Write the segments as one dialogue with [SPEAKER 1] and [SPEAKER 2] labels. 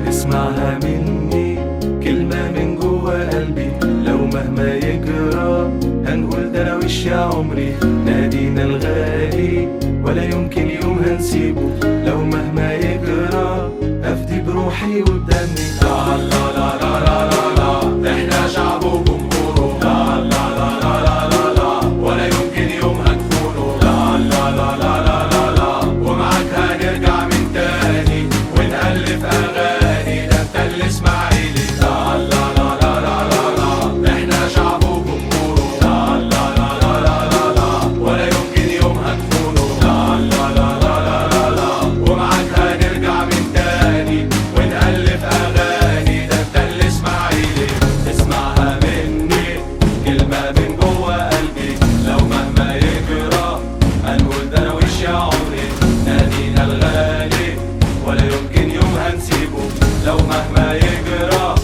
[SPEAKER 1] اسمعها مني كلمة من جوا قلبي، لو مهما يجرى هنقول ده انا وش يا عمري، نادينا الغالي ولا يمكن يوم هنسيبه، لو مهما يجرى افدي بروحي وبدمي. لا لا لا لا لا لا لا، احنا شعب وجمهوره، لا لا لا لا لا لا لا، ولا يمكن يوم هنخونه، لا لا لا لا لا لا لا، ومعاك هنرجع من تاني ونألف أغاني، ده انت الإسماعيلي. لا لا لا لا لا لا لا، احنا شعب وجمهوره، لا لا لا لا لا لا لا، ولا يمكن يوم هنخونه، لا لا لا لا لا لا لا، ومعاك هنرجع من تاني ونألف أغاني، ده انت الإسماعيلي. اسمعها مني كلمة من جوا قلبي، لو مهما يجرى هنقول ده انا وش يا عمري، نادينا الغالي ولا يمكن يوم هنسيبه، لو مهما يجرى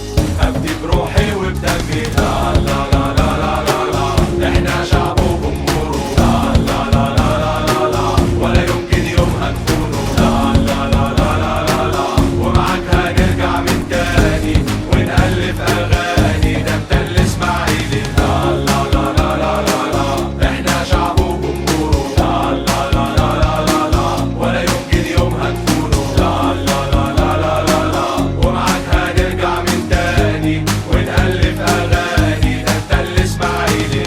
[SPEAKER 1] هبدي بروحي وبدمي. لا لا لا لا لا لا لا، احنا شعب وجمهوره، لا لا لا لا لا لا لا، ولا يمكن يوم هنخونه، لا لا لا لا لا لا لا، ومعاك هنرجع من تاني ونألف أغاني، ده انت الإسماعيلي. لا لا لا لا لا لا لا، احنا شعب وجمهوره، لا لا لا لا لا لا لا، ولا يمكن يوم هنخونه، لا لا لا لا لا لا لا، ومعاك هنرجع من تاني ونألف أغاني، ده انت الإسماعيلي.